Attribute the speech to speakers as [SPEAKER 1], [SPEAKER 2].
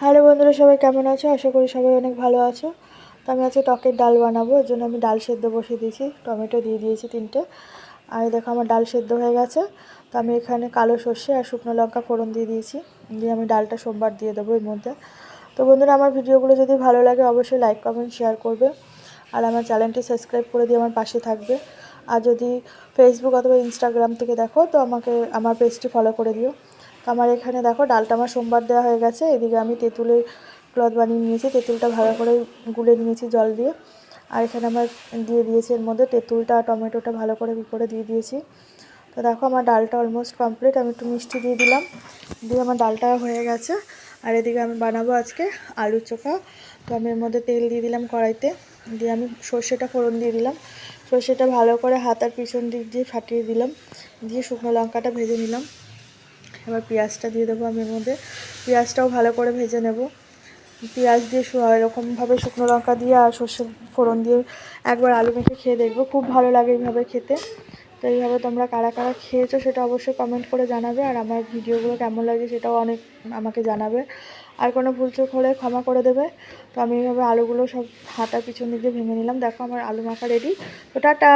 [SPEAKER 1] Hello বন্ধুরা, সবাই কেমন আছো? আশা করি সবাই অনেক ভালো আছো। তো আমি আজকে টকের ডাল বানাবো, এর জন্য আমি ডাল সেদ্ধ বসিয়ে দিয়েছি, টমেটো দিয়ে দিয়েছি 3টে। আর দেখো আমার ডাল সেদ্ধ হয়ে গেছে। তো আমি এখানে কালো সর্ষে আর শুকনো লঙ্কা ফোড়ন দিয়ে দিয়েছি, দিয়ে আমি ডালটা সোমবার দিয়ে দেবো এর মধ্যে। তো বন্ধুরা, আমার ভিডিওগুলো যদি ভালো লাগে অবশ্যই লাইক কমেন্ট শেয়ার করবে, আর আমার চ্যানেলটি সাবস্ক্রাইব করে দিয়ে আমার পাশে থাকবে। আর যদি ফেসবুক অথবা ইনস্টাগ্রাম থেকে দেখো তো আমার পেজটি ফলো করে দিও। তো আমার এখানে দেখো ডালটা আমার সোমবার দেওয়া হয়ে গেছে। এদিকে আমি তেঁতুলের ক্লথ বানিয়ে নিয়েছি, তেঁতুলটা ভালো করে গুলে নিয়েছি জল দিয়ে। আর এখানে আমার দিয়ে দিয়েছি এর মধ্যে তেঁতুলটা টমেটোটা ভালো করে দিয়ে দিয়েছি। তো দেখো আমার ডালটা অলমোস্ট কমপ্লিট। আমি একটু মিষ্টি দিয়ে দিলাম, দিয়ে আমার ডালটা হয়ে গেছে। আর এদিকে আমি বানাবো আজকে আলু চোখা। তো আমি এর মধ্যে তেল দিয়ে দিলাম কড়াইতে, দিয়ে আমি সর্ষেটা ফোড়ন দিয়ে দিলাম। সর্ষেটা ভালো করে হাতার পিছন দিক দিয়ে ফাটিয়ে দিলাম, দিয়ে শুকনো লঙ্কাটা ভেজে নিলাম। এবার পেঁয়াজটা দিয়ে দেবো আমি এর মধ্যে, পেঁয়াজটাও ভালো করে ভেজে নেব। পেঁয়াজ দিয়ে এরকমভাবে শুকনো লঙ্কা দিয়ে আর সর্ষে ফোড়ন দিয়ে একবার আলু মেখে খেয়ে দেখবো, খুব ভালো লাগে এইভাবে খেতে। তো এইভাবে তোমরা কারা কারা খেয়েছো সেটা অবশ্যই কমেন্ট করে জানাবে, আর আমার ভিডিওগুলো কেমন লাগে সেটাও অনেক আমাকে জানাবে। আর কোনো ভুল চোখ হলে ক্ষমা করে দেবে। তো আমি এইভাবে আলুগুলো সব হাতার পিছন দিকে ভেঙে নিলাম। দেখো আমার আলু মাখা রেডি। তো টাটা।